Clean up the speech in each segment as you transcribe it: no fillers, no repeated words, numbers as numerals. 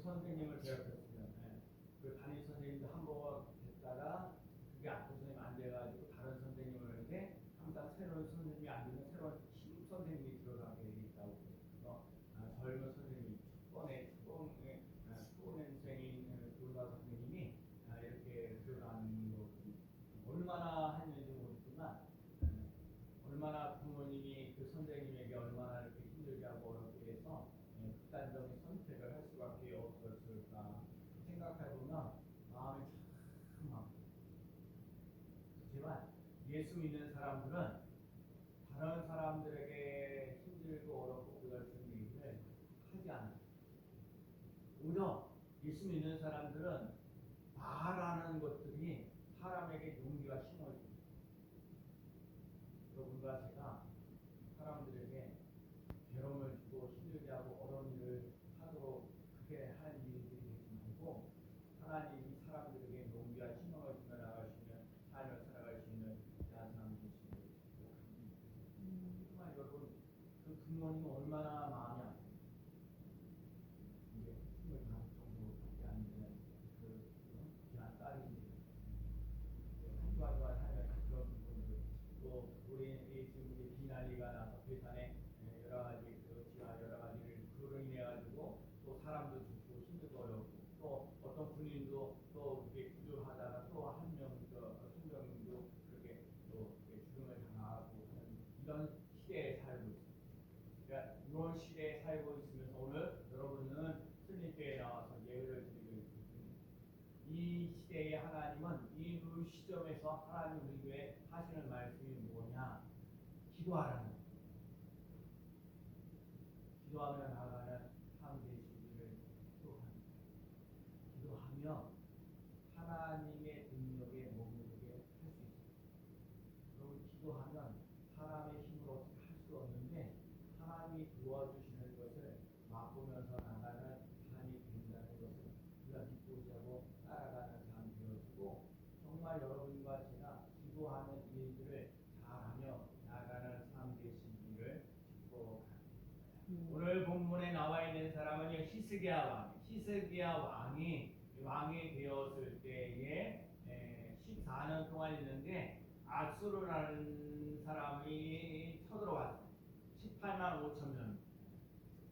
선생님을 괴롭혔으면 그 담임 선생님도 한 번 됐다가 그게 그 선생님 안 돼가지고 다른 선생님을 하는데 항상 새로운 선생님이 안 되면 새로운 신입 선생님이 들어가게 있다고 그래서 젊은 선생님이 초년생인 교사 선생님이 이렇게 들어가는 거 얼마나 했는지 모르지만 얼마나 부모님이 그 선생님에게 얼마나 이렇게 힘들게 하고 어렵게 해서 극단적인 선택을 할 수밖에 없었을까 생각해보면 마음이 참 아프죠. 하지만 예수 믿는 사람들은 다른 사람들에게 힘들고 어렵고 그것을 얘기를 하지 않아요. 오히려 예수 믿는 사람들은 말하는 것들이 사람에게 용기가 심어집니다. 여러분과 제가 사람들에게 괴로움을 주고 힘들게 하고 어려운 일을 하도록 그렇게 하는 일들이 되지 말고 하나님이 사람들에게 용기와 희망을 주며 나가시면 삶을 살아갈 수 있는 귀한 사람 되시길 바랍니다. 정말 여러분 그 부모님은 얼마나 마음이 아프세요. 이제 25 정도밖에 안 되는 그 귀한 딸인데 한주한주한 하면서 그런 부분들 또 우리 지금 비난리가 나서 괴산에 여러 가지 지하 여러 가지를 그로 인해 가지고 또 사람도 죽고 힘들고 어렵고 또 어떤 군인도 또 그렇게 구조하다가 또 한 명도 그렇게 또 죽음을 당하고 하는 이런 시대에 살고 있습니다. 그러니까 이런 시대에 살고 있으면서 오늘 여러분은 스님께 나와서 예배를 드리고 있습니다. 이 시대의 하나님은 이 시점에서 하나님 우리에게 하시는 말씀이 뭐냐? 기도하라는 거예요. 기도하며 나아가는 삶 되시기를 기도합니다. 기도하며 하나님의 능력에 머무르게 할 수 있습니다. 여러분 기도하면 사람의 힘으로 어떻게 할 수 없는데 하나님이 도와주시는 것을 맛보면서 나가는 삶이 된다는 것을 우리가 믿고 자고 따라가는 삶이 되어지고 정말 여러분과 제가 기도하는 일들을 잘하며 나가는 삶 되시기를 축복합니다. 오늘 본문에 나와 있는 사람은 히스기야 왕이 되었을 때에 14년 동안 있는데 아수르라는 사람이 쳐들어왔어요. 18만 5천 명.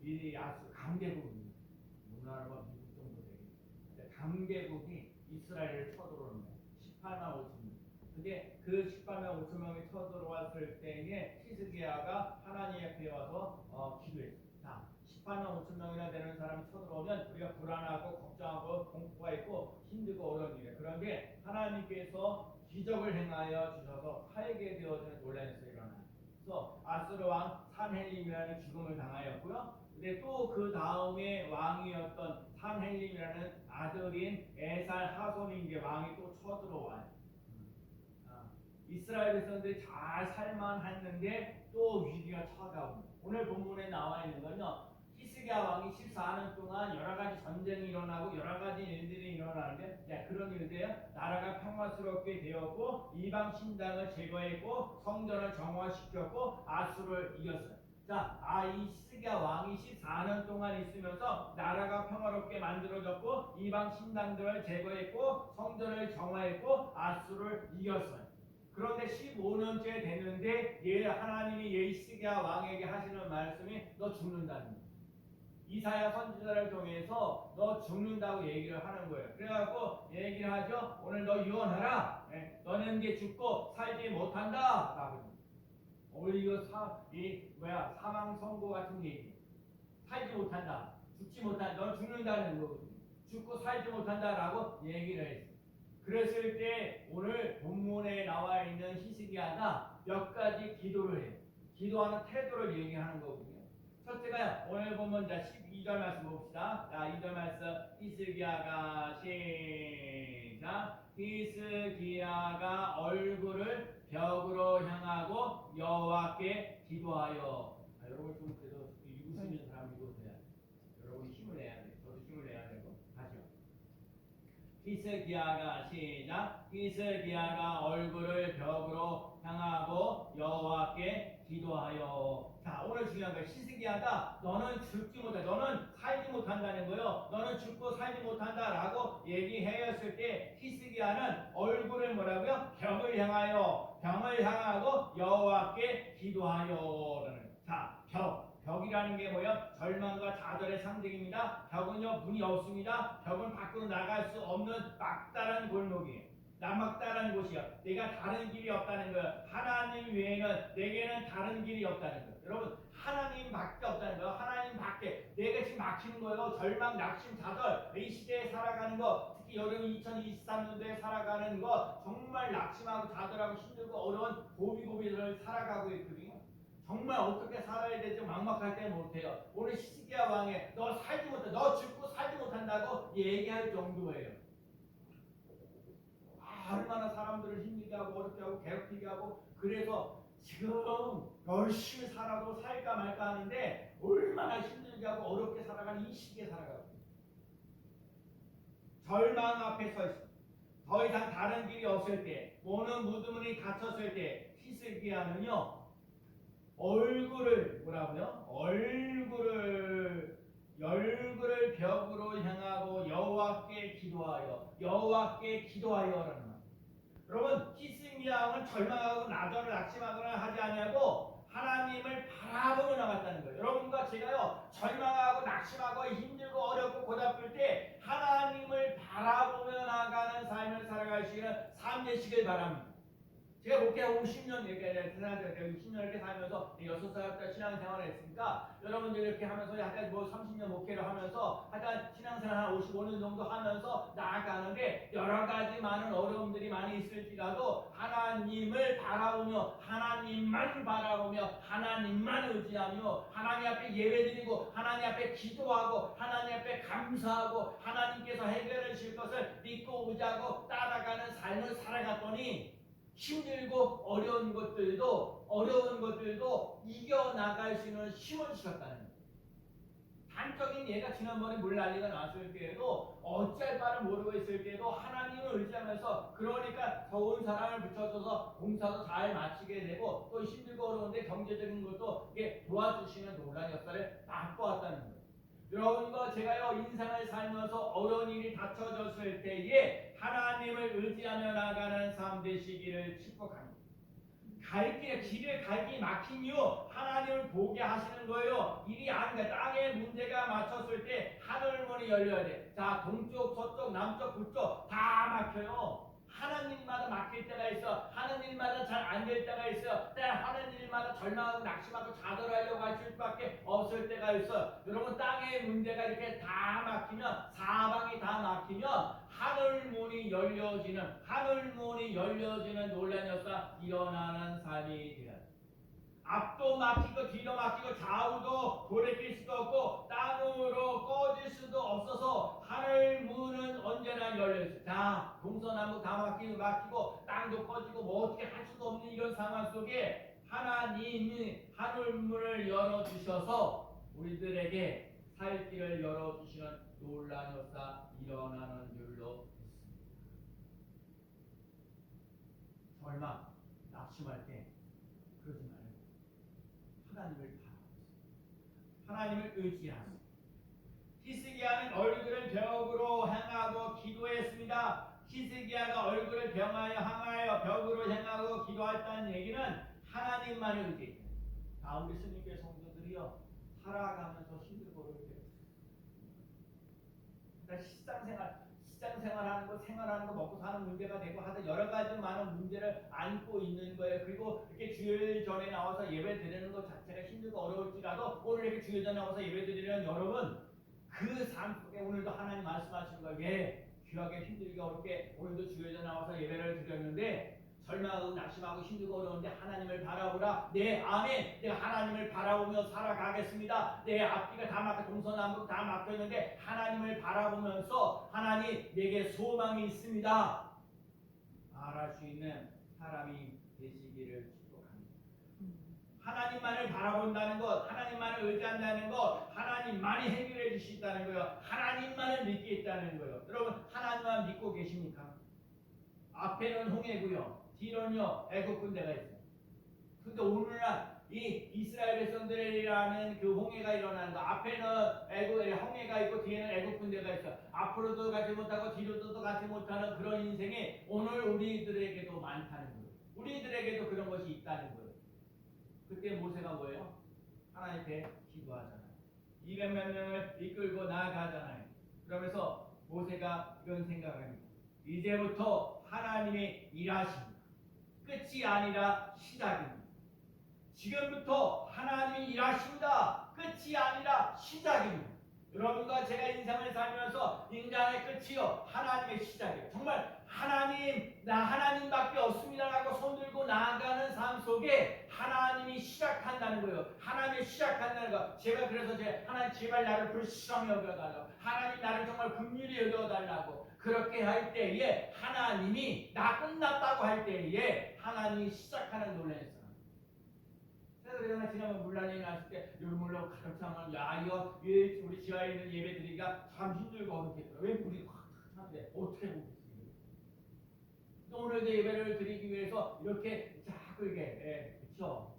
이 아수르 강대국입니다. 우리나라와 미국 정도 되겠죠. 강대국이 이스라엘을 쳐들어오는 거예요. 18만 5천 명. 근데 그 18만 5천 명이 쳐들어왔을 때에 히스기야가 하나님 앞에 와서 기도했어요. 자, 18만 5천 명이나 되는 사람이 쳐들어오면 우리가 불안하고 걱정하고 공포가 있고 힘들고 어려운 일이에요. 그런데 하나님께서 기적을 행하여 주셔서 살게 되어지는 논란이 일어나요. 그래서 아수르 왕 산헬림이라는 죽음을 당하였고요. 근데 또 그 다음에 왕이었던 산헬림이라는 아들인 에살 하손인 게 왕이 또 쳐들어와요. 이스라엘 백성들이 잘 살만했는데 또 위기가 찾아옵니다. 오늘 본문에 나와 있는 건요. 히스기야 왕이 14년 동안 여러 가지 전쟁이 일어나고 여러 가지 일들이 일어나는데 그런 일들이에요. 나라가 평화스럽게 되었고 이방 신당을 제거했고 성전을 정화시켰고 아수를 이겼어요. 자, 이 히스기야 왕이 14년 동안 있으면서 나라가 평화롭게 만들어졌고 이방 신당들을 제거했고 성전을 정화했고 아수를 이겼어요. 그런데 15년째 됐는데 하나님이 히스기야 왕에게 하시는 말씀이 너 죽는다는 거예요. 이사야 선지자를 통해서 너 죽는다고 얘기를 하는 거예요. 그래갖고 얘기를 하죠. 오늘 너 유언하라. 너는 이제 죽고 살지 못한다. 라고. 이거 사망 선고 같은 얘기. 살지 못한다. 죽지 못한다. 너 죽는다는 거거든요. 죽고 살지 못한다라고 얘기를 했어요. 그랬을 때 오늘 본문에 나와 있는 히스기야가 몇 가지 기도를 해요. 기도하는 태도를 얘기하는 거거든요. 첫째가 오늘 보면 12절 말씀 봅시다. 자, 2절 말씀 히스기야가 시작. 히스기야가 얼굴을 벽으로 향하고 여호와께 기도하여. 여러분 좀 그래도 읽으시는 사람 읽으세요. 여러분이 힘을 내야 돼요. 저도 힘을 내야 되고. 다시요. 히스기야가 시작. 히스기야가 얼굴을 벽으로 향하고 여호와께 기도하여. 자, 오늘 중요한 거예요. 히스기야가 너는 죽지 못해, 너는 살지 못한다는 거예요. 너는 죽고 살지 못한다라고 얘기하였을 때 히스기야는 얼굴을 뭐라고요? 벽을 향하여, 병을 향하고 여호와께 기도하여라는. 자, 벽이라는 게 뭐예요? 절망과 좌절의 상징입니다. 벽은요, 문이 없습니다. 벽은 밖으로 나갈 수 없는 막다른 골목이에요. 남막다른 곳이요. 내가 다른 길이 없다는 거예요. 하나님 외에는 내게는 다른 길이 없다는 거예요. 여러분, 하나님밖에 없다는 거예요. 하나님밖에. 내가 지금 막히는 거예요. 절망, 낙심, 좌절. 이 시대에 살아가는 거, 특히 여름 2023년도에 살아가는 거, 정말 낙심하고 좌절하고 힘들고 어려운 고비고비를 살아가고 있거든요. 정말 어떻게 살아야 될지 막막할 때 못해요. 오늘 히스기야 왕에 너 살지 못해, 너 죽고 살지 못한다고 얘기할 정도예요. 얼마나 사람들을 힘들게 하고 어렵게 하고 괴롭히게 하고, 그래서 지금 열심히 살아도 살까 말까 하는데 얼마나 힘들게 하고 어렵게 살아가는 이 시기에 살아가고 절망 앞에 서 있습니다. 더 이상 다른 길이 없을 때, 오는 무드문이 닫혔을 때 히스기야는요 얼굴을 뭐라고요? 얼굴을 벽으로 향하고 여호와께 기도하여라는 말. 여러분, 히스기야는 절망하고 나절을 낙심하거나 하지 아니하고 하나님을 바라보며 나갔다는 거예요. 여러분과 제가요 절망하고 낙심하고 힘들고 어렵고 고달플 때 하나님을 바라보며 나가는 삶을 살아가시기를 삶 되시길 바랍니다. 제가 목회 50년 이렇게 60년 이렇게 살면서 6살부터 신앙생활을 했으니까 여러분들 이렇게 하면서 약간 30년 목회를 하면서 하여간 신앙생활 한 55년 정도 하면서 나아가는데 여러 가지 많은 어려움들이 많이 있을지라도 하나님을 바라보며 하나님만 바라보며 하나님만 의지하며 하나님 앞에 예배드리고 하나님 앞에 기도하고 하나님 앞에 감사하고 하나님께서 해결해 주실 것을 믿고 의지하고 따라가는 삶을 살아갔더니 힘들고 어려운 것들도 이겨나갈 수 있는 힘을 주셨다는 거예요. 단적인 예가 지난번에 물난리가 났을 때에도 어찌할 바를 모르고 있을 때에도 하나님을 의지하면서, 그러니까 더운 사람을 붙여줘서 공사도 잘 마치게 되고 또 힘들고 어려운데 경제적인 것도 이게 도와주시는 놀라운 역사를 맛보았다는 거예요. 여러분과 제가요 인생을 살면서 어려운 일이 닥쳐졌을 때에 하나님을 의지하며 나가는 삶 되시기를 축복합니다. 길을 갈 길이 막힌 이유 하나님을 보게 하시는 거예요. 일이 안 돼. 땅에 문제가 맞췄을 때 하늘 문이 열려야 돼. 자, 동쪽, 서쪽, 남쪽, 북쪽 다 막혀요. 하는 일마다 막힐 때가 있어. 하는 일마다 잘 안 될 때가 있어. 하는 일마다 절망하고 낙심하고 좌절하려고 하실 수밖에 없을 때가 있어. 여러분, 땅의 문제가 이렇게 다 막히면, 사방이 다 막히면 하늘 문이 열려지는 놀라운 역사 일어나는 삶이 되어야 돼. 앞도 막히고 뒤도 막히고 좌우도 돌이킬 수도 없고 땅으로 꺼질 수도 없어서 하늘 문은 언제나 열려있어요. 자, 동서남북 다 막히고 땅도 꺼지고 뭐 어떻게 할 수도 없는 이런 상황 속에 하나님이 하늘 문을 열어주셔서 우리들에게 살 길을 열어주시는 놀라운 역사 일어나는 줄로 믿습니다. 절망, 낙심할 때 그러지 말고 하나님을 바라보세요. 하나님을 의지하세요. 히스기야는 얼굴을 벽으로 향하고 기도했습니다. 히스기야가 얼굴을 향하여 벽으로 향하고 기도했다는 얘기는 하나님만을 의지했다. 우리 스님교회 성도들이요 살아가면서 힘들고 어려울 때, 그러니까 시장생활하는 거, 생활하는 거, 먹고 사는 문제가 되고 하여튼 여러 가지 많은 문제를 안고 있는 거예요. 그리고 이렇게 주일 전에 나와서 예배 드리는 것 자체가 힘들고 어려울지라도 오늘 이렇게 주일 전에 나와서 예배 드리는 여러분, 그 삶 속에 오늘도 하나님 말씀하시는 거예요. 왜 귀하게 힘들게 어렵게 오늘도 주일 전에 나와서 예배를 드렸는데 절망하고 낙심하고 힘들고 어려운데 하나님을 바라보라. 네, 아멘. 내가 하나님을 바라보며 살아가겠습니다. 내 앞뒤가 다 막혀, 동서남북 다 막혀있는데 하나님을 바라보면서 하나님 내게 소망이 있습니다 말할 수 있는 사람이 되시기를 축복합니다. 하나님만을 바라본다는 것, 하나님만을 의지한다는 것, 하나님만이 해결해 주시다는 거예요. 하나님만을 믿겠다는 거예요. 여러분, 하나님만 믿고 계십니까? 앞에는 홍해고요, 뒤로는요 애국 군대가 있어요. 근데 오늘날 이 이스라엘 백성들이라는 그 홍해가 일어나는 거. 앞에는 홍해가 있고 뒤에는 애굽 군대가 있어. 앞으로도 가지 못하고 뒤로도 가지 못하는 그런 인생이 오늘 우리들에게도 많다는 거예요. 우리들에게도 그런 것이 있다는 거예요. 그때 모세가 뭐예요? 하나님께 기도하잖아요. 200몇 명을 이끌고 나아가잖아요. 그러면서 모세가 이런 생각을 합니다. 이제부터 하나님의 일하십니다. 끝이 아니라 시작입니다. 지금부터 하나님이 일하십니다. 끝이 아니라 시작입니다. 여러분과 제가 인생을 살면서 인간의 끝이요 하나님의 시작이에요. 정말 하나님, 나 하나님밖에 없습니다라고 손들고 나아가는 삶 속에 하나님이 시작한다는 거예요. 하나님이 시작한다는 거. 제가 그래서 하나님 제발 나를 불쌍히 여겨달라고, 하나님 나를 정말 긍휼히 여겨달라고 그렇게 할 때에 하나님이 나 끝났다고 할 때에 하나님이 시작하는 놀라는 사람. 그래서 지난번 물난이 났을 때 물로 가득 차면 야 이거 우리 지하에 있는 예배 드리기가 참 힘들고 어렵겠더라. 왜 물이 확 차는데 어떻게 보겠어요? 오늘도 예배를 드리기 위해서 이렇게 자꾸 이게 그렇죠.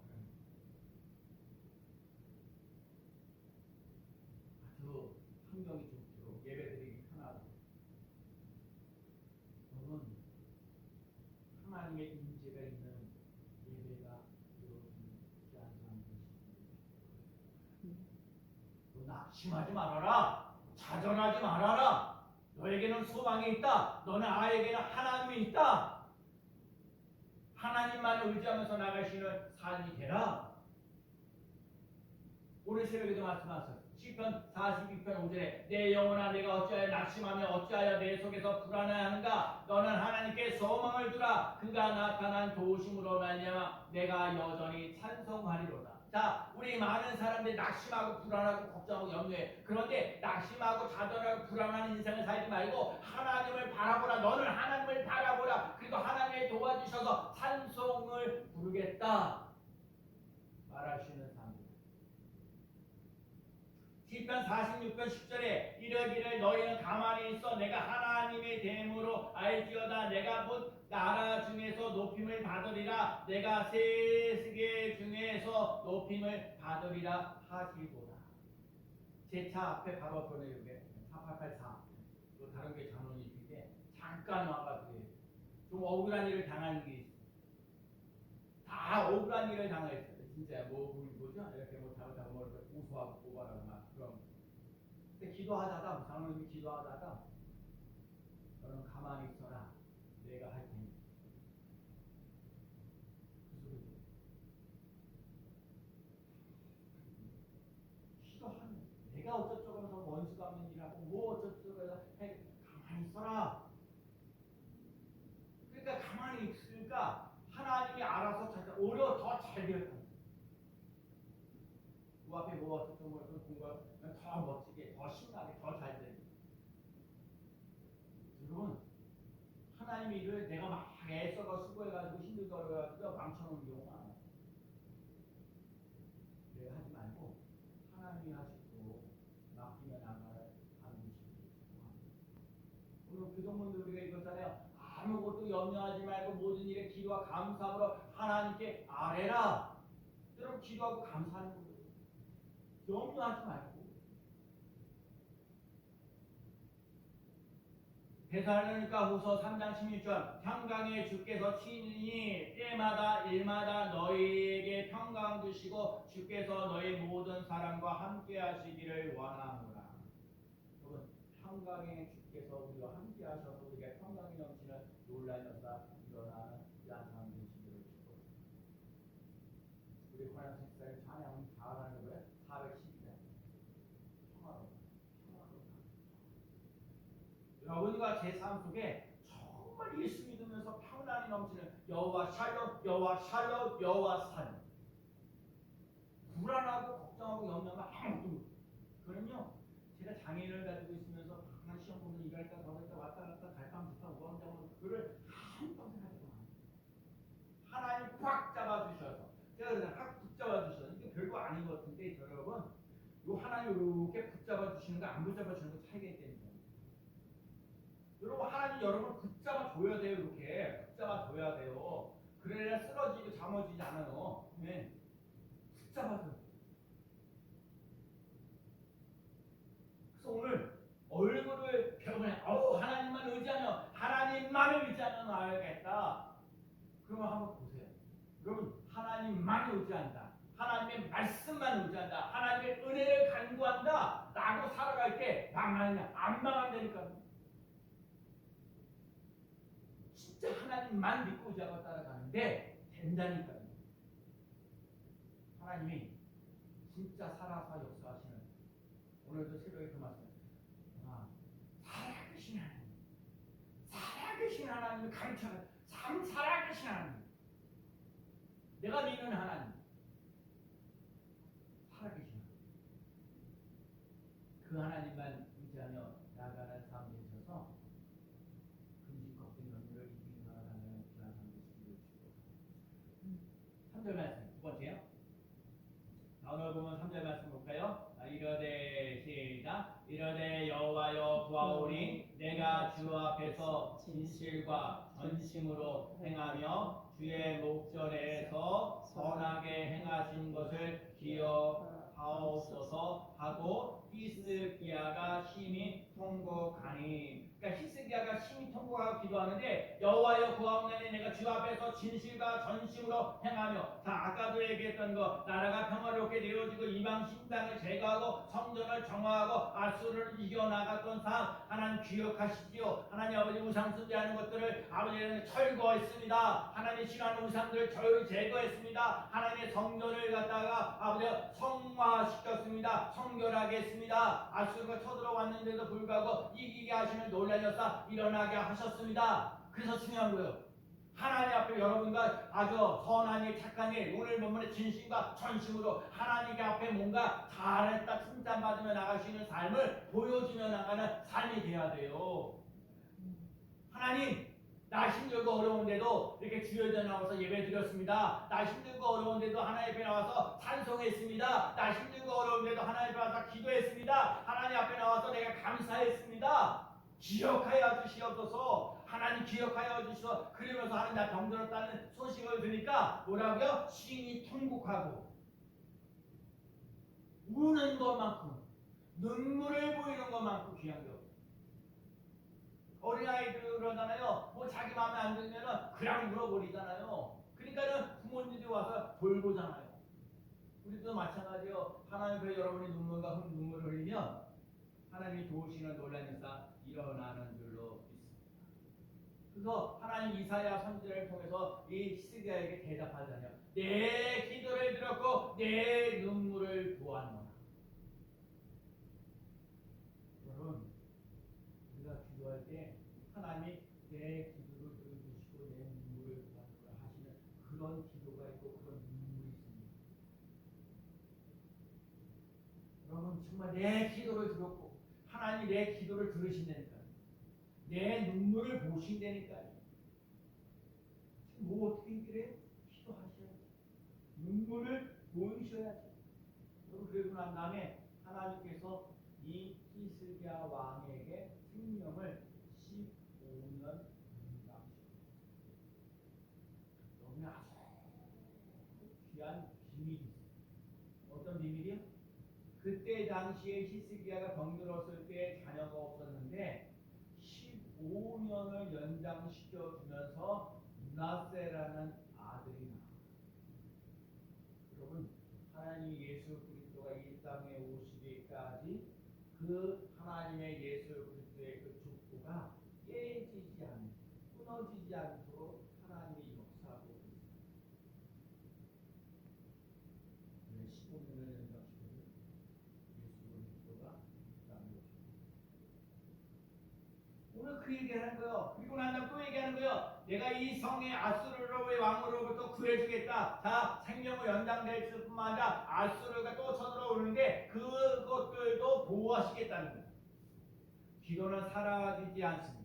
아주 환경이 좋도록 예배 드리기 편하고. 여러분 하나님의 임재가 있는 예배가 이루어지지 않는 사람들이 낙심하지 말아라. 좌절하지 말아라. 너에게는 소망이 있다. 너는 아에게는 하나님이 있다. 하나님만 의지하면서 나가시는 삶이 되라. 오늘 새벽에도 말씀하셨어요. 시편 42편 5절에 내 영혼아 내가 어찌하여 낙심하며 어찌하여 내 속에서 불안해하는가. 너는 하나님께 소망을 두라. 그가 나타난 도우심으로 말미암아 내가 여전히 찬송하리로다. 자, 우리 많은 사람들이 낙심하고 불안하고 걱정하고 염려해. 그런데 낙심하고 좌절하고 불안한 인생을 살지 말고 하나님을 바라보라. 너는 하나님을 바라보라. 그리고 하나님이 도와주셔서 찬송을 부르겠다 말하시는 사람들. 시편 46편 10절에 이르기를 너희는 가만히 있어 내가 하나님의 됨으로 알지어다. 내가 곧 나라 중에서 높임을 받으리라. 내가 세계 중에서 높임을 받으리라 하시도다. 제 차 앞에 바로 앞에 이게 4884 또 다른 게 장로님 있는데 잠깐 와가지고 좀 억울한 일을 당하는 게 있어. 다 억울한 일을 당했어요. 진짜 뭐죠? 이렇게 뭐 잘못하고 뭐 이렇게 고소하고 고발하고 막 그런. 근데 기도하다가 장로님이 기도하다가 너는 가만히 있어라. 내가 할 테니. 기도하는. 내가 어쩌저쩌고 하면서 원수가 없는 일하고 뭐 어쩌저쩌고 해서 가만히 있어라. 그러니까 가만히 있으니까 하나님이 알아서 오히려 더 잘 될 거야. 그 앞에 뭐 어떻게 뭐 공부하면 더 멋지게, 더 신나게, 더 잘 되게. 여러분, 하나님의 일을 내가 막 애써가 수고해가지고 힘들게 어려가지고 망쳐놓은 경우가 많아요. 내가 하지 말고 하나님이 하시고 맡기면 나가를 반드시 오늘 교동문도 우리가 읽었잖아요. 아무것도 염려하지 말고 모든 일에 기도와 감사함으로 하나님께 아뢰라. 여러분 기도하고 감사하는 거예요. 염려하지 말고. 데살로니가 후서 3장 16절 평강의 주께서 친히 때마다 일마다 너희에게 평강 주시고 주께서 너희 모든 사람과 함께 하시기를 원하노라. 여러분 평강의 주께서 우리와 함께 하셔서 우리가 평강이 넘치는 놀라운 역사 일어나는 야상 되시기를 축복합니다. 우리 관양 식사를 찬양 잘하는 거예요. 412장 여러분과 제 삶 속에 정말 예수 믿으면서 평안이 넘치는 여호와 샬롬, 여호와 샬롬, 여호와 산. 불안하고 걱정하고 염려가 아무것도. 그럼요. 제가 장애인을 가지고 있으면서 항상 시험 보면 이럴까 저럴까 왔다 갔다 갈팡질팡 우왕좌왕 그거를 한평생 하지 마. 하나님 꽉 잡아주셔서 제가 그냥 꽉 붙잡아 주셔서 이게 별거 아닌 것 같은데 여러분, 요 하나님 이렇게 붙잡아 주시는 거 안 붙잡아 주는 거 차이가 있다니까. 여러분 하나님 여러분을 붙잡아 줘야 돼요. 이렇게 붙잡아 줘야 돼요. 그래야 쓰러지고 잠어지지 않아요. 네. 붙잡아서. 그래서 오늘 얼굴을 펴보면 하나님만 의지하며 하나님만을 의지하며 나아가겠다. 그러면 한번 보세요. 여러분 하나님만 의지한다. 하나님의 말씀만 의지한다. 하나님의 은혜를 간구한다. 라고 살아갈 때 망하느냐? 안 망한다니까요. 진짜 하나님만 믿고 의지하고 따라가는데 된다니까요. 하나님이 진짜 살아서 역사하시는 오늘도 새벽에 그 말씀 살아계신 하나님, 살아계신 하나님을 가르쳐라. 참 살아계신 하나님, 내가 믿는 하나님, 살아계신 하나님, 그 하나님만 의지하며 나아가는 삶에 있어서 금식 걱정 연구를 이기는 하나님의 귀한 삶을 주시기를 축복합니다. 3절 말씀 두 번째요. 오늘 보면 3절 말씀 볼까요? 이러되 시작. 이러되 여호와여 구하오니 내가 주 앞에서 진실과 전심으로 행하며 주의 목전에서 선하게 행하신 것을 기억하옵소서 하고 히스기야가 심히 통곡하니. 그러니까 히스기야가 심히 통곡하고 기도하는데 여호와여 구하옵나니 내가 주 앞에서 진실과 전심으로 행하며, 자 아까도 얘기했던 거, 나라가 평화롭게 되어지고 이방 신당을 제거하고 성전을 정화하고 아수르를 이겨나갔던 삶 하나님 기억하시지요. 하나님 아버지 우상 숭배하는 것들을 아버지는 철거했습니다. 하나님 싫어하는 우상들을 제거했습니다. 하나님의 성전을 갖다가 아버지 성화시켰습니다. 성결하게 했습니다. 아수르가 쳐들어왔는데도 불구하고 이기게 하시는 놀라운 역사 일어나게 하셨습니다. 그래서 중요한 거예요. 하나님 앞에 여러분과 아주 선한 일, 착한 일, 오늘 본문의 진심과 전심으로 하나님 앞에 뭔가 잘했다 칭찬받으며 나갈 수 있는 삶을 보여주며 나가는 삶이 돼야 돼요. 하나님, 나 힘들고 어려운데도 이렇게 주여져 나와서 예배 드렸습니다. 나 힘들고 어려운데도 하나님 앞에 나와서 찬송했습니다. 나 힘들고 어려운데도 하나님 앞에 나와서 기도했습니다. 하나님 앞에 나와서 내가 감사했습니다. 기억하여 주시옵소서. 하나님 기억하여 주시옵소서. 그러면서 하나님 나 병들었다는 소식을 들으니까 뭐라고요? 심히 통곡하고 우는 것만큼, 눈물을 보이는 것만큼 귀한 게 없어요. 어린아이들 그러잖아요. 뭐 자기 마음에 안 들면은 그냥 울어버리잖아요. 그러니까는 부모님들이 와서 돌보잖아요. 우리도 마찬가지요. 하나님 앞에 여러분이 눈물을 흘리면 하나님이 도우시는 놀라운 역사 일어나는 줄로 믿습니다. 그래서 하나님 이사야 선지자를 통해서 이 히스기야에게 대답하잖아요. 내 기도를 들었고 내 눈물을 보았노라. 여러분, 우리가 기도할 때 하나님이 내 기도를 들어주시고 내 눈물을 보았노라 하시는 그런 기도가 있고 그런 눈물이 있습니다. 여러분, 정말 내 기도를 들었고 하나님이 내 기도를 들으신다니까요. 내 눈물을 보신다니까요. 뭐 어떻게 그래요? 기도하셔야지. 눈물을 보이셔야지. 그러고 난 다음에 하나님께서 이 히스기야 왕에게 생명을 15년 인도하셨습니다. 여기는 아주 귀한 비밀이 있어요. 어떤 비밀이요? 그때 당시에 히스기야가 병들었을 때 자녀가 없었는데 15년을 연장시켜 주면서 므낫세라는 아들이 나와요. 여러분, 하나님 예수 그리스도가 이 땅에 오시기까지 그 하나님의 예수 그리스도의 그 족보가 깨지지 않고 끊어지지 않도록 하나님이 역사하고 있습니다. 왜 15년을 연장시켜서 예수 그리스도가 이 땅에 오십니다. 오늘 그 얘기하는 거예요. 그리고 난 다음 또 얘기하는 거예요. 내가 이 성의 아수르의 왕으로부터 구해주겠다. 자, 생명을 연장될 뿐만 아니라 아수르가 또 쳐들어오는데 그것들도 보호하시겠다는 거예요. 기도는 사라지지 않습니다.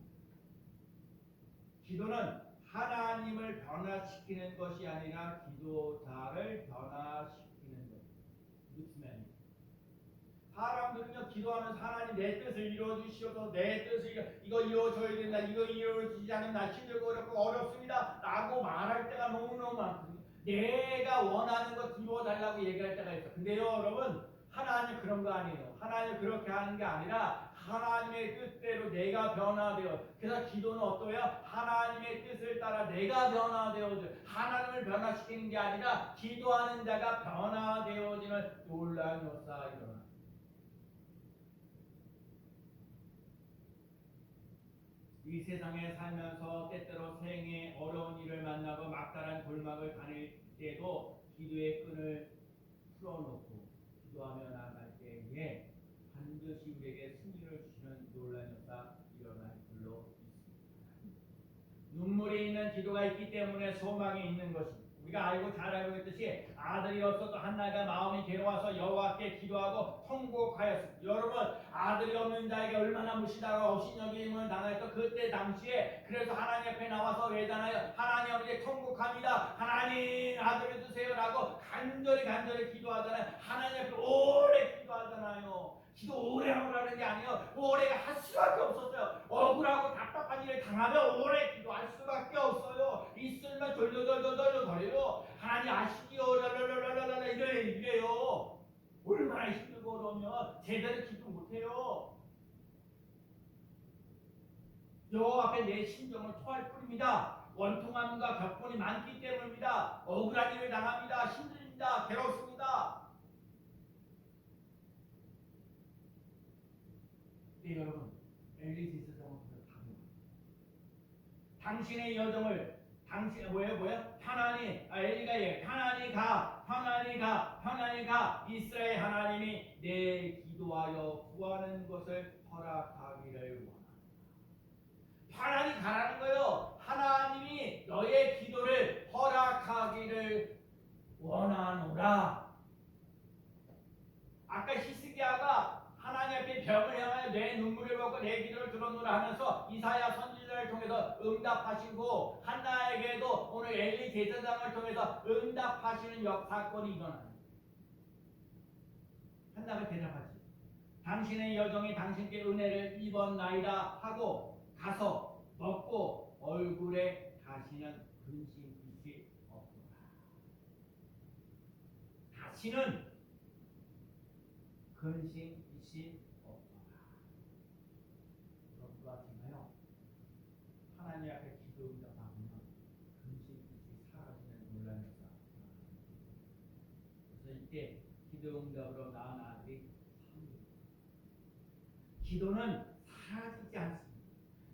기도는 하나님을 변화시키는 것이 아니라 기도자를 변화시키는 것. 무슨 사람들은요 기도하면서 하나님 내 뜻을 이루어주시옵소서, 내 뜻을 이거 이루어져야 된다, 이거 이루어지지 않으면 나 힘들고 어렵고 어렵습니다 라고 말할 때가 너무너무 많거든요. 내가 원하는 거 이루어달라고 얘기할 때가 있어. 근데요, 여러분, 하나님 그런 거 아니에요. 하나님 그렇게 하는 게 아니라 하나님의 뜻대로 내가 변화되어. 그래서 기도는 어떠해요? 하나님의 뜻을 따라 내가 변화되어져. 하나님을 변화시키는 게 아니라 기도하는 자가 변화되어지는 놀라운 역사가 일어나. 이 세상에 살면서 때때로 생에 어려운 일을 만나고 막다른 골막을 가릴 때도 기도의 끈을 풀어놓고 기도하며 나아갈 때에 반드시 우리에게 승리를 주시는 놀라운 역사 일어날 줄로 믿습니다. 눈물이 있는 기도가 있기 때문에 소망이 있는 것입니다. 우리가 잘 알고 있듯이 아들이 없어도 한나가 마음이 괴로워서 여호와께 기도하고 통곡하였습니다. 여러분, 아들이 없는 자에게 얼마나 무시당하고 업신여김을 당했던 그때 당시에 그래서 하나님 앞에 나와서 외단하여 하나님 아버지께 통곡합니다. 하나님 아들을 주세요라고 간절히 기도하잖아요. 하나님 앞에 오래 기도하잖아요. 기도 오래 하라는 게 아니에요. 오래 할 수밖에 없었어요. 억울하고 답답한 일을 당하면 오래 기도할 수밖에 없어요. 있으면 돌돌돌돌돌 거려요. 하나님 아시기요? 랄랄랄랄랄 이래요. 얼마나 힘들고 어려우면 제대로 기도 못해요. 여호와 앞에 내 심정을 토할 뿐입니다. 원통함과 격분이 많기 때문입니다. 억울한 일을 당합니다. 힘듭니다. 괴롭습니다. 네, 여러분, 엘리시스 정원에서 당신의 여정을 뭐예요? 엘리가 편안히 가. 이스라엘 하나님이 내 기도하여 구하는 것을 허락하기를 원합니다. 편안히 가라는 거예요. 하나님이 너의 기도를 허락하기를 원하노라. 아까 히스기야가 하나님 앞에 병을 향하여 내 눈물을 먹고 내 기도를 들었노라 하면서 이사야 선지자를 통해서 응답하시고 한나에게도 오늘 엘리 제사장을 통해서 응답하시는 사건이 일어나요. 한나가 대답하지. 당신의 여정이 당신께 은혜를 입었나이다 하고 가서 먹고 얼굴에 다시는 근심빛이 없더라. 다시는 근심빛이 없더라. 여러분도 아시나요? 하나님 앞에 기도 응답하면 근심빛이 사라지는 놀라운 역사. 그래서 이때 기도 응답으로 낳은 아들이 사무엘입니다. 기도는 사라지지 않습니다.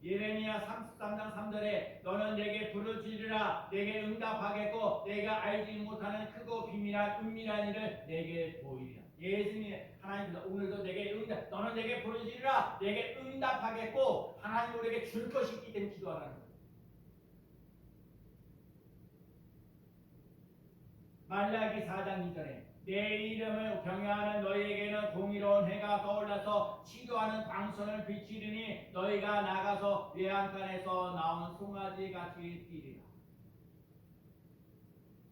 예레미야 33장 3절에 너는 내게 부르짖으라 내게 응답하겠고 내가 알지 못하는 크고 비밀한 은밀한 일을 내게 보이리라. 예수님 하나님께서 오늘도 너는 내게 부르짖으라 내게 응답하겠고 하나님 우리에게 줄 것이 있기 때문에 기도하라는 거예요. 말라기 4장 2절에 내 이름을 경외하는 너희에게는 공의로운 해가 떠올라서 치료하는 광선을 비치리니 너희가 나가서 외양간에서 나온 송아지 같이 뛰리라.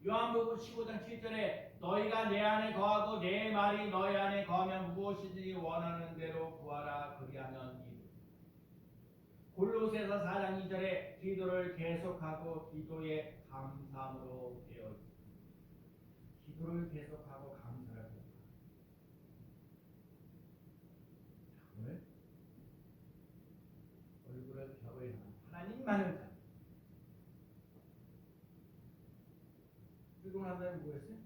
요한복음 15장 7절에 너희가 내 안에 거하고 내 말이 너희 안에 거하면 무엇이든지 원하는 대로 구하라 그리하면 이루리라. 골로새서 4장 2절에 기도를 계속하고 기도에 감사함으로 되어 있습니다. 기도를 계속하고 감사를 합니다. 오늘 얼굴을 벽을 향한 하나님만을 잘 그리고 난 다음에 뭐였어요?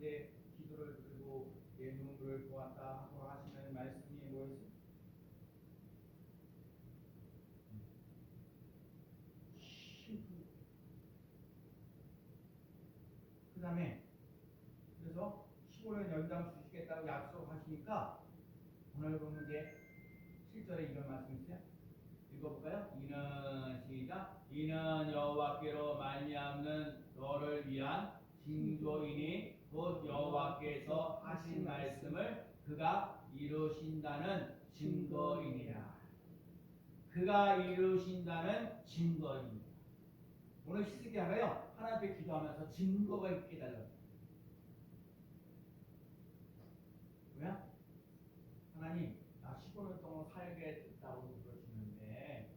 내 기도를 드리고 내 눈물을 보았다 하고 하시는 말씀이 뭐였어요? 그 다음에 그래서 15년 연장 주시겠다고 약속하시니까 오늘 보는 게 7절에 이런 말씀이 있어요. 읽어볼까요? 이는 여호와께로 말미암는 너를 위한 징조이니 곧 여호와께서 하신 말씀을 그가 이루신다는 증거이니라. 그가 이루신다는 증거입니다. 오늘 히스기야가요 하나님 앞에 기도하면서 증거가 있게 달라요. 왜요? 하나님 나 15년 동안 살겠다고 그러시는데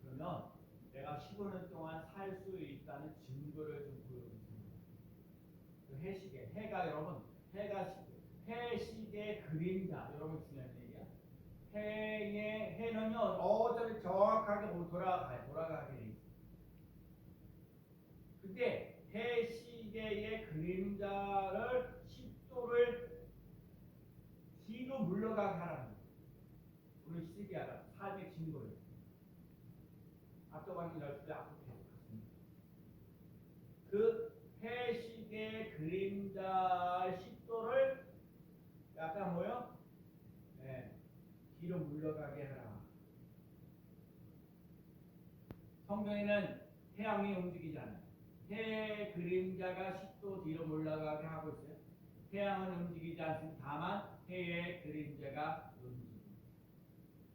그러면 내가 15년 동안 살 수 있다는 증거를 좀 보여주세요. 해시계. 해가 여러분 해시계 그림자. 여러분 중요한 얘기야. 해는요 어차피 정확하게 돌아가게 돼 있어. 근데 해시계의 그림자를 10도를 뒤로 물러가게 하라는 거예요. 오늘 시계하라 삶의 진보를. 앞서 방금 열을 때 앞으로 계속 갔습니다. 그 해시계 그림자 10도를 약간 뭐요? 네, 뒤로 물러가게 하라. 성경에는 태양이 움직이지 않아요. 해 그림자가 10도 뒤로 물러가게 하고 있어요. 태양은 움직이지 않습니다. 다만 해의 그림자가 움직입니다.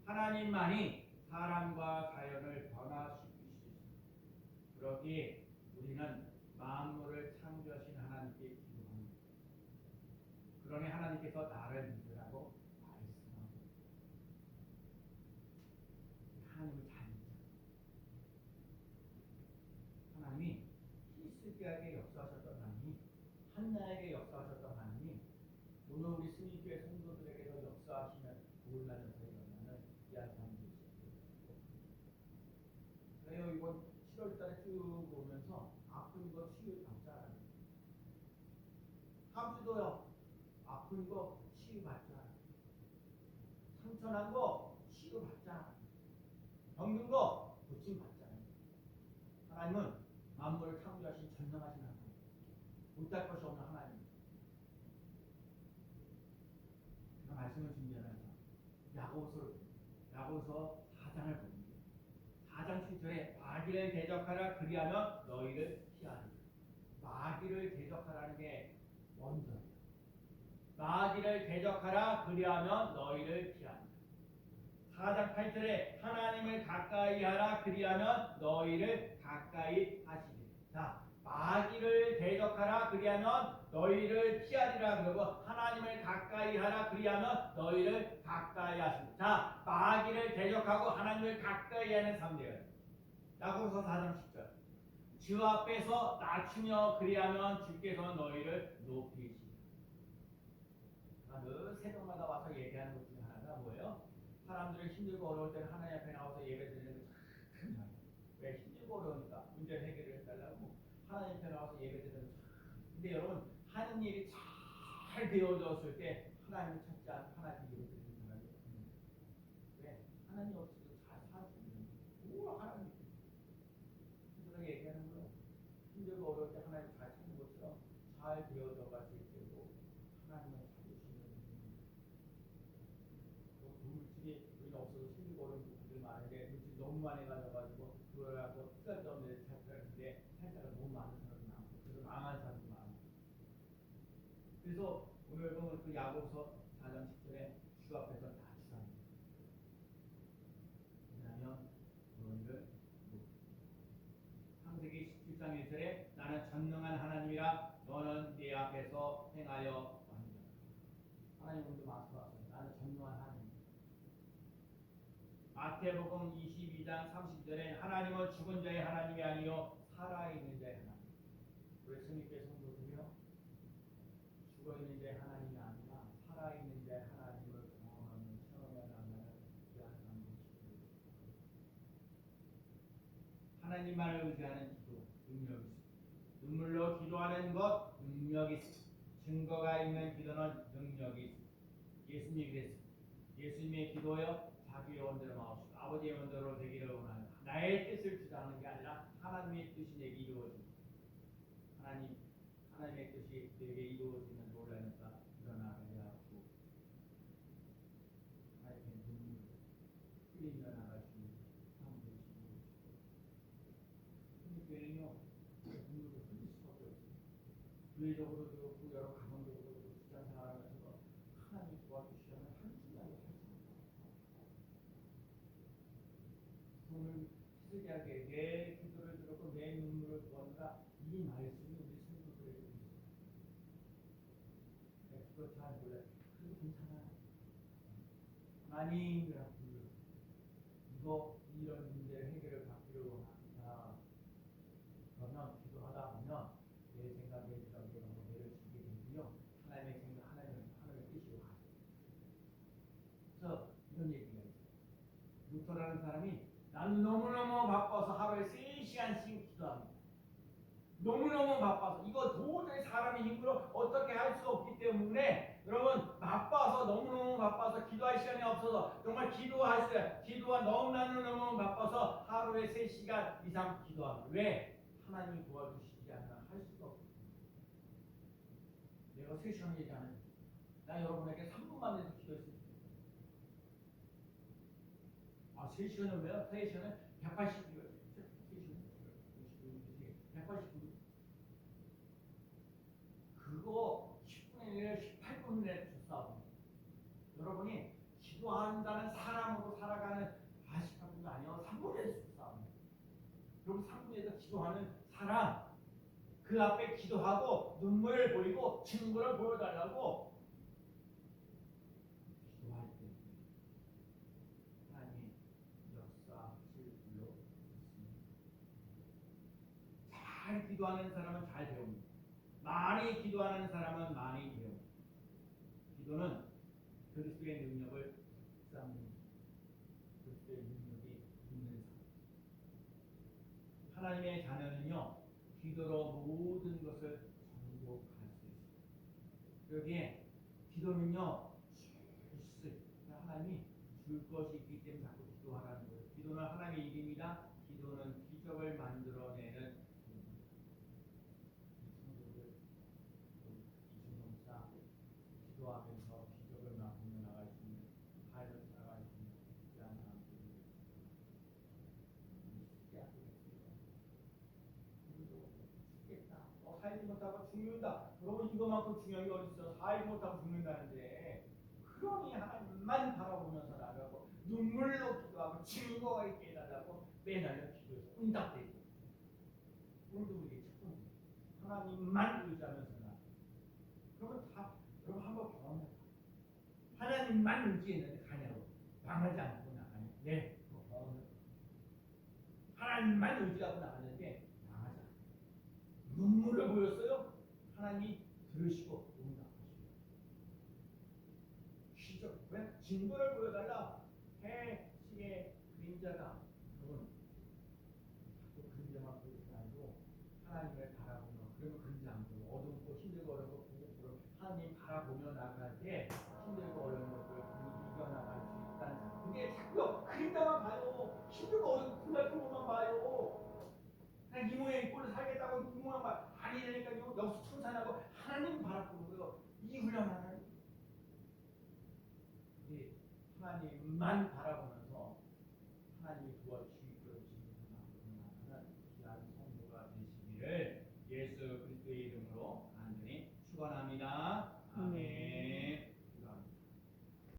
하나님만이 사람과 자연을 변화시키시고 그러기에 우리는 만물을 창조하신 하나님께 기도합니다. 그러니 하나님께서 나를 믿으라고 말씀합니다. 하나님을 잘 믿자. 하나님이 히스기야에게 역사하셨던 하나님, 한나에게 역사하셨던 하나님, 오늘 우리 스님교회 성도들에게도 역사하시면 놀라는 일어나는 귀한 삶이시죠. 그래요. 이번 7월달에 쭉 오면서 아픈 거 치유 받자. 함주도요. 아픈 거 치유 받자. 상처난 거 치유 받자. 병든 거 고침 받자. 하나님은 만물을 창조하신 전능하신 하나님, 못할 것이 없는 하나님. 제가 말씀을 준비하면서 야고보서 4장을 봅니다. 4장 7절에 마귀를 대적하라 그리하면 너희를 피하리라. 마귀를 대적하라는 게 원전이에요. 마귀를 대적하라 그리하면 너희를 피하리라. 4장 8절에 하나님을 가까이 하라 그리하면 너희를 가까이 하시리라. 자, 마귀를 대적하라 그리하면 너희를 피하리라. 그러고 하나님을 가까이 하라 그리하면 너희를 가까이 하시리라. 자, 마귀를 대적하고 하나님을 가까이 하는 삶이에요. 야고보서 4장 10절. 주 앞에서 낮추며 그리하면 주께서 너희를 높이시리라. 늘 새벽마다 와서 얘기하는 것 중에 하나가 뭐예요? 사람들이 힘들고 어려울 때는 하나님 앞에 나와서 예배드리는 게 참 좋아요. 왜 힘들고 어려우니까 문제 해결을 해달라고 하나님 앞에 나와서 예배드리는 게 참. 근데 여러분 하는 일이 잘 되어졌을 때 하나님을 찾지 않고 하나님 예배드리는 사람이 없습니다. 왜? 하나님 없이도 잘 살 수 있는 거예요. 하나님 그래서 얘기하는 거예요. 힘들고 어려울 때 하나님 잘 찾는 것처럼 잘 되어져 가실 때도 하나님을 찾으시는 물질이 우리가 없어서 힘들고 어려운 부분들 많은데 물질이 너무 많이 가져가지고 그걸 갖고 시간도 없는 데 찾았는데 살다가 너무 많은 사람이 많고 그래서 망한 사람도 많고. 그래서 오늘 보면 그 야고보서 4장 10절에 주 앞에서 낮추라는 거예요. 왜냐하면 너희를 창세기 17장 1절에 나는 전능한 하나님이라 너는 내 앞에서 행하여 완전하라. 하나님도 말씀하셨어요. 나는 전능한 하나님. 마태복음 22장 30절에 하나님은 죽은 자의 하나님이 아니요 살아있는 자의 하나님. 우리 스님께 성도들이요 죽어있는 자의 하나님이 아니라 살아있는 자의 하나님을 경험하는 체험해 나가는 귀한 삶이시죠. 하나님만을 의지하는 기도 능력이 있습니다. 눈물로 기도하는 것 능력이 있습니다. 증거가 있는 기도는 능력이 있습니다. 예수님이 그랬습니다. 예수님의 기도요 자기의 원대로 마옵시고 아버지의 원대로 되기를 원하는 나의 뜻을 주장하는 게 아니라 하나님의 뜻이 내게 이루어집니다. 하나님의 뜻이 내게 이루어지는 놀라니까 일어나게 하고 하나님의 눈물 흘리며 나갈 수 있는 삶 되시고 하나님께는요 눈물을 흘릴 수밖에 없습니다. 교회적으로도 그렇고 여러 가정적으로도 직장 생활하면서도 하나님이 도와주시면 한순간에 할 수 있습니다. 오늘 희스기야에게 내 기도를 들었고 내 눈물을 부었다 이 말씀이 우리 성도들에게 있습니다. 그거 잘 몰라요. 그래도 괜찮아요. 하나님이라고 불러요. 이거 이런 문제를 해결을 받기를 원합니다. 그러면 기도하다 보면 내 생각에 이런 게 너무 내려치고 이런 얘기가 있어요. 루터라는 사람이 나는 너무너무 바빠서 하루에 3시간씩 기도합니다. 너무너무 바빠서 이거 도저히 사람이 힘들어 어떻게 할 수 없기 때문에 여러분 바빠서 너무너무 바빠서 기도할 시간이 없어서 정말 기도할 때 기도가 너무 바빠서 하루에 3시간 이상 기도합니다. 왜? 하나님이 도와주시지 않으면 할 수가 없어요. 내가 3시간 얘기 안 해요. 나 여러분에게 3분만 해도 기도했어요. 3시간은 왜요? 3시간은 180분. 180분. 그거 10분의 1, 18분 내에 줬어. 여러분이 기도한다는 사람으로 살아가는 48분이 아니요 3분의 1 줬어. 그럼 3분의 1 기도하는 사람 그 앞에 기도하고 눈물을 보이고 증거를 보여달라고 기도할 때 하나님이 역사하실 줄로 믿습니다. 잘 기도하는 사람은 잘 배웁니다. 많이 기도하는 사람은 많이 배웁니다. 기도는 그리스도의 능력을 쌓는 그리스도의 능력이 있는 삶. 하나님의 자녀는요 기도로 모든 것을 정복할 수 있습니다. 여기에 기도는요 줄 수 있어요. 하나님이 줄 것이 있기 때문에 자꾸 기도하라는 거예요. 기도는 하나님의 일입니다. 기도는 기적을 만들어내는 이준성사 기도하면서 기적을 만들어 나갈 수 있는 삶을 살아갈 수 있는 귀한 사람들이 죽겠다. 살지 못하고 죽는다. 여러분 이거만큼 중요한 게 어디 있어? 살지 못하고 죽는다는데 그러니 하나님만 바라보면서 나가고 눈물로 기도하고 증거가 있게 해달라고 매달려 기도해서 응답되고 오늘도 우리의 첫 번째 하나님만 의지하면서 나가. 그러면 다 여러분 한번 경험해봐. 하나님만 의지했는데 가냐고 망하지 않고 나가냐? 네, 그거 경험해. 하나님만 의지하고 나갔는데 망하지 않고 눈물을 보였어요. 하나님이 들으시고 응답하시고 기적 왜? 증거를 보여달라. 해식의 그림자가 여러분 자꾸 그림자만 보이지 말고 하나님을 바라보며 그리고 그림자 안 보고 어둡고 힘들고 어렵고 고급스러워 하나님 바라보며 나갈 때 힘들고 어려운 것들 이겨나갈 수 있다는 그게 자꾸 그림자만 봐요. 힘들고 어렵고 고달픈 것만 봐요. 그냥 이 모양 이 꼴로 살겠다고 이 모양 봐 아니 되니까요 역수 청산하고 하나님 바라보고요 이 훈련 하나요. 하나님만 바라보면서 하나님이 도와주시기 그러시는 귀한 성도가 되시기를 예수 그리스도의 이름으로 간절히 축원합니다.